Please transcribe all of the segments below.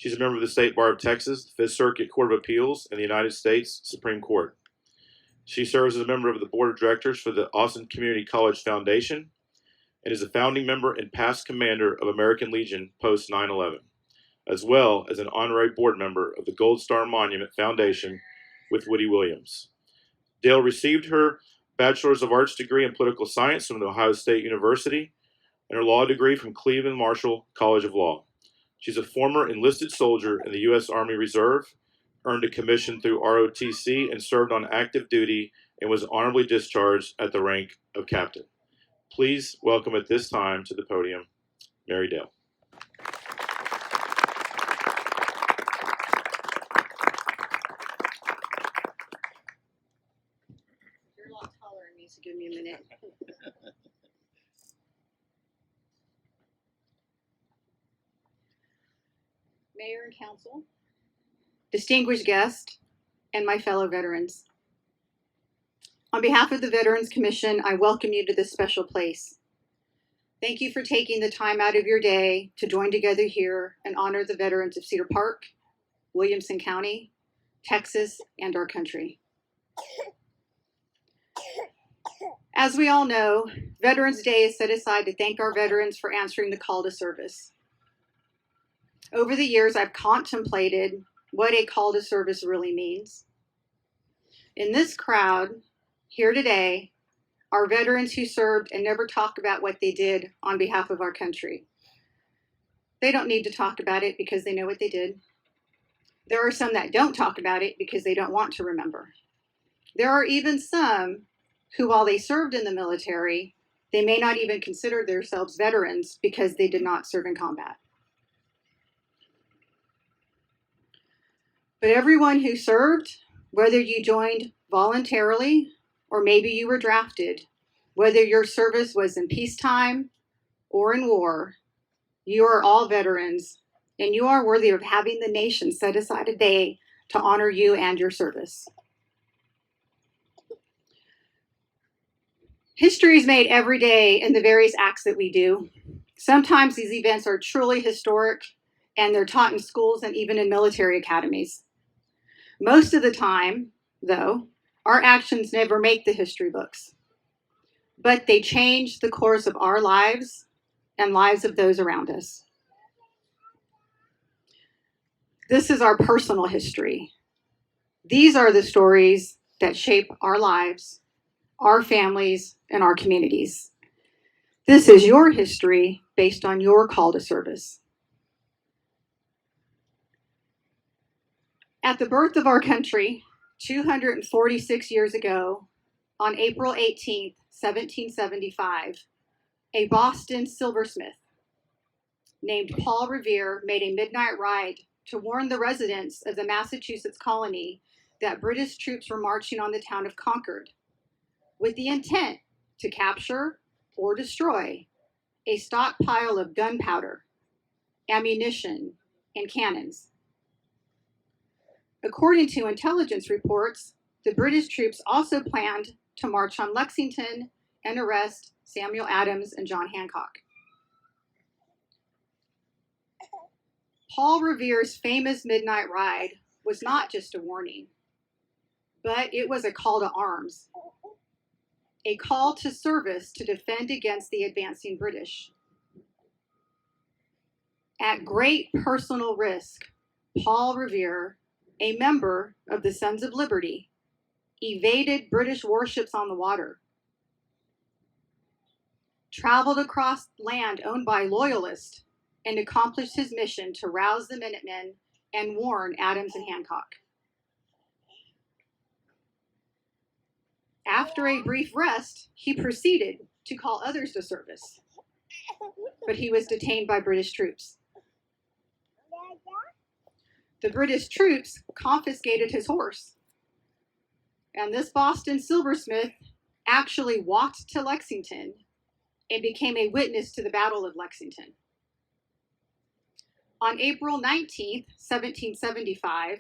She's a member of the State Bar of Texas, the Fifth Circuit Court of Appeals, and the United States Supreme Court. She serves as a member of the Board of Directors for the Austin Community College Foundation and is a founding member and past commander of American Legion post 9/11, as well as an honorary board member of the Gold Star Monument Foundation with Woody Williams. Dale received her Bachelor's of Arts degree in Political Science from the Ohio State University and her law degree from Cleveland Marshall College of Law. She's a former enlisted soldier in the U.S. Army Reserve, earned a commission through ROTC, and served on active duty and was honorably discharged at the rank of captain. Please welcome at this time to the podium, Mary Dale. You're a lot taller than me, so give me a minute. Mayor and Council, distinguished guests, and my fellow veterans. On behalf of the Veterans Commission, I welcome you to this special place. Thank you for taking the time out of your day to join together here and honor the veterans of Cedar Park, Williamson County, Texas, and our country. As we all know, Veterans Day is set aside to thank our veterans for answering the call to service. Over the years, I've contemplated what a call to service really means. In this crowd here today are veterans who served and never talk about what they did on behalf of our country. They don't need to talk about it because they know what they did. There are some that don't talk about it because they don't want to remember. There are even some who, while they served in the military, they may not even consider themselves veterans because they did not serve in combat. But everyone who served, whether you joined voluntarily or maybe you were drafted, whether your service was in peacetime or in war, you are all veterans and you are worthy of having the nation set aside a day to honor you and your service. History is made every day in the various acts that we do. Sometimes these events are truly historic and they're taught in schools and even in military academies. Most of the time, though, our actions never make the history books, but they change the course of our lives and lives of those around us. This is our personal history. These are the stories that shape our lives, our families, and our communities. This is your history based on your call to service. At the birth of our country, 246 years ago, on April 18th, 1775, a Boston silversmith named Paul Revere made a midnight ride to warn the residents of the Massachusetts colony that British troops were marching on the town of Concord with the intent to capture or destroy a stockpile of gunpowder, ammunition, and cannons. According to intelligence reports, the British troops also planned to march on Lexington and arrest Samuel Adams and John Hancock. Paul Revere's famous midnight ride was not just a warning, but it was a call to arms, a call to service to defend against the advancing British. At great personal risk, Paul Revere, a member of the Sons of Liberty, evaded British warships on the water, traveled across land owned by loyalists, and accomplished his mission to rouse the Minutemen and warn Adams and Hancock. After a brief rest, he proceeded to call others to service, but he was detained by British troops. The British troops confiscated his horse, and this Boston silversmith actually walked to Lexington and became a witness to the Battle of Lexington. On April 19th, 1775,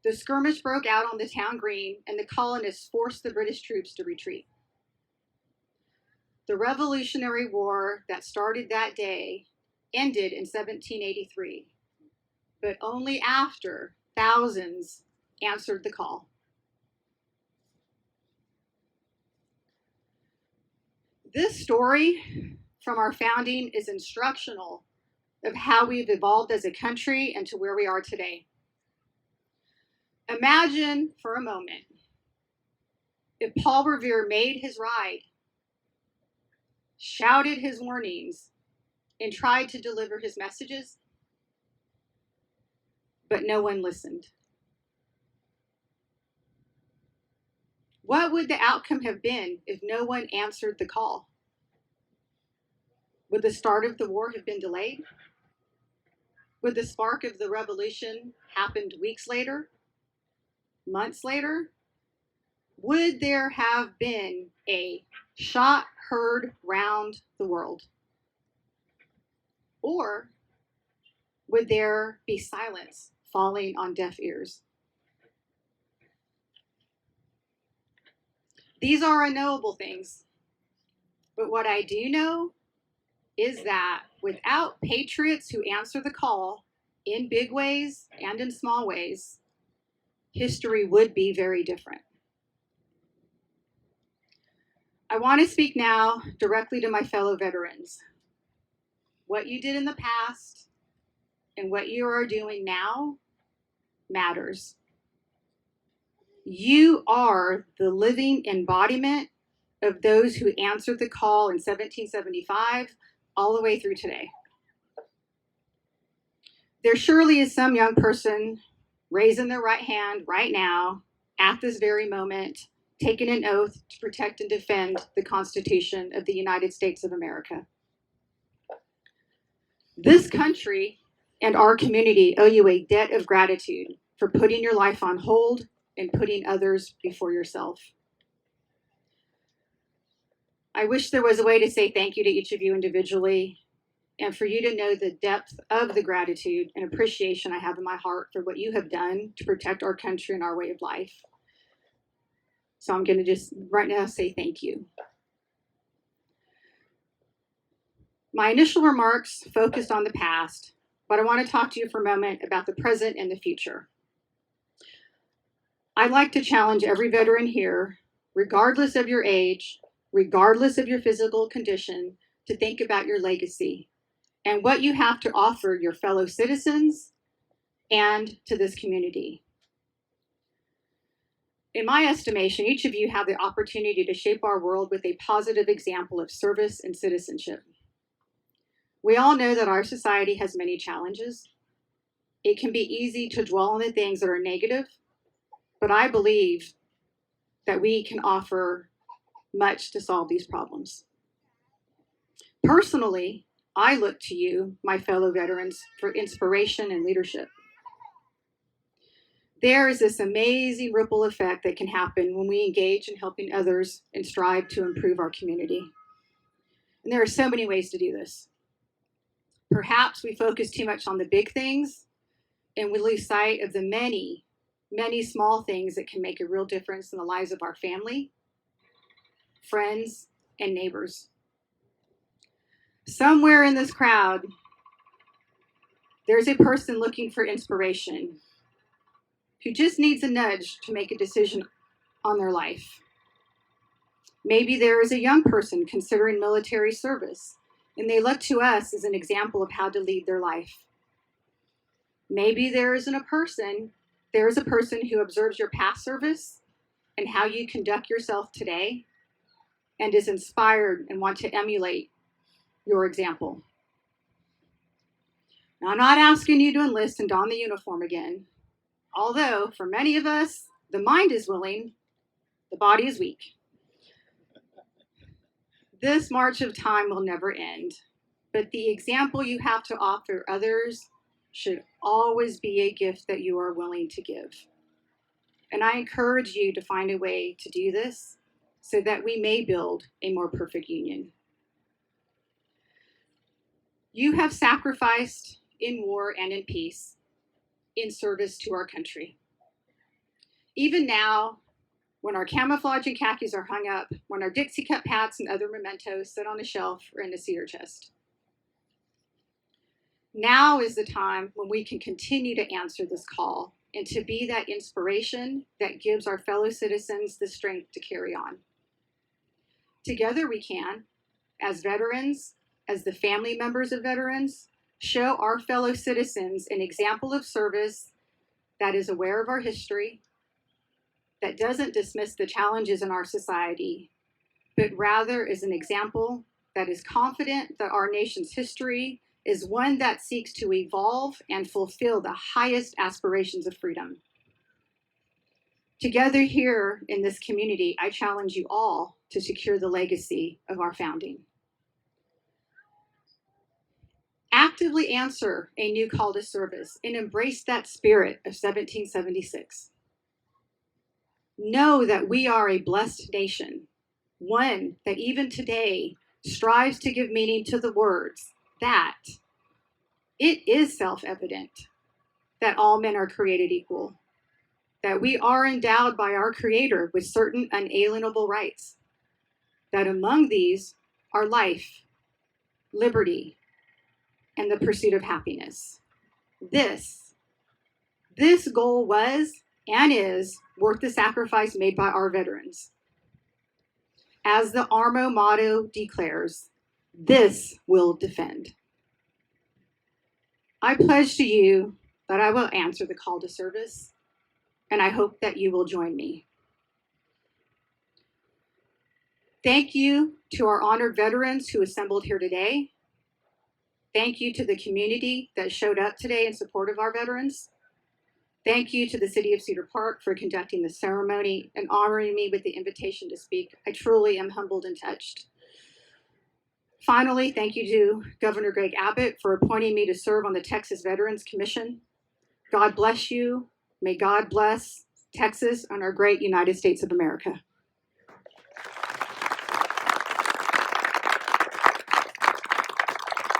the skirmish broke out on the town green and the colonists forced the British troops to retreat. The Revolutionary War that started that day ended in 1783. but only after thousands answered the call. This story from our founding is instructional of how we've evolved as a country and to where we are today. Imagine for a moment if Paul Revere made his ride, shouted his warnings, and tried to deliver his messages, but no one listened. What would the outcome have been if no one answered the call? Would the start of the war have been delayed? Would the spark of the revolution happened weeks later? Months later? Would there have been a shot heard round the world? Or would there be silence falling on deaf ears? These are unknowable things. But what I do know is that without patriots who answer the call in big ways and in small ways, history would be very different. I want to speak now directly to my fellow veterans. What you did in the past and what you are doing now matters. You are the living embodiment of those who answered the call in 1775 all the way through today. There surely is some young person raising their right hand right now at this very moment, taking an oath to protect and defend the Constitution of the United States of America. This country and our community owe you a debt of gratitude for putting your life on hold and putting others before yourself. I wish there was a way to say thank you to each of you individually and for you to know the depth of the gratitude and appreciation I have in my heart for what you have done to protect our country and our way of life. So I'm going to just right now say thank you. My initial remarks focused on the past, but I want to talk to you for a moment about the present and the future. I'd like to challenge every veteran here, regardless of your age, regardless of your physical condition, to think about your legacy and what you have to offer your fellow citizens and to this community. In my estimation, each of you have the opportunity to shape our world with a positive example of service and citizenship. We all know that our society has many challenges. It can be easy to dwell on the things that are negative, but I believe that we can offer much to solve these problems. Personally, I look to you, my fellow veterans, for inspiration and leadership. There is this amazing ripple effect that can happen when we engage in helping others and strive to improve our community. And there are so many ways to do this. Perhaps we focus too much on the big things and we lose sight of the many, many small things that can make a real difference in the lives of our family, friends, and neighbors. Somewhere in this crowd, there's a person looking for inspiration who just needs a nudge to make a decision on their life. Maybe there is a young person considering military service, and they look to us as an example of how to lead their life. Maybe there is a person who observes your past service and how you conduct yourself today and is inspired and want to emulate your example. Now, I'm not asking you to enlist and don the uniform again, although for many of us, the mind is willing, the body is weak. This march of time will never end, but the example you have to offer others should always be a gift that you are willing to give. And I encourage you to find a way to do this so that we may build a more perfect union. You have sacrificed in war and in peace in service to our country. Even now, when our camouflage and khakis are hung up, when our Dixie cup hats and other mementos sit on a shelf or in a cedar chest. Now is the time when we can continue to answer this call and to be that inspiration that gives our fellow citizens the strength to carry on. Together we can, as veterans, as the family members of veterans, show our fellow citizens an example of service that is aware of our history, that doesn't dismiss the challenges in our society, but rather is an example that is confident that our nation's history is one that seeks to evolve and fulfill the highest aspirations of freedom. Together here in this community, I challenge you all to secure the legacy of our founding. Actively answer a new call to service and embrace that spirit of 1776. Know that we are a blessed nation, one that even today strives to give meaning to the words that it is self-evident that all men are created equal, that we are endowed by our Creator with certain unalienable rights, that among these are life, liberty, and the pursuit of happiness. This goal was and is worth the sacrifice made by our veterans. As the ARMO motto declares, this will defend. I pledge to you that I will answer the call to service, and I hope that you will join me. Thank you to our honored veterans who assembled here today. Thank you to the community that showed up today in support of our veterans. Thank you to the City of Cedar Park for conducting the ceremony and honoring me with the invitation to speak. I truly am humbled and touched. Finally, thank you to Governor Greg Abbott for appointing me to serve on the Texas Veterans Commission. God bless you. May God bless Texas and our great United States of America.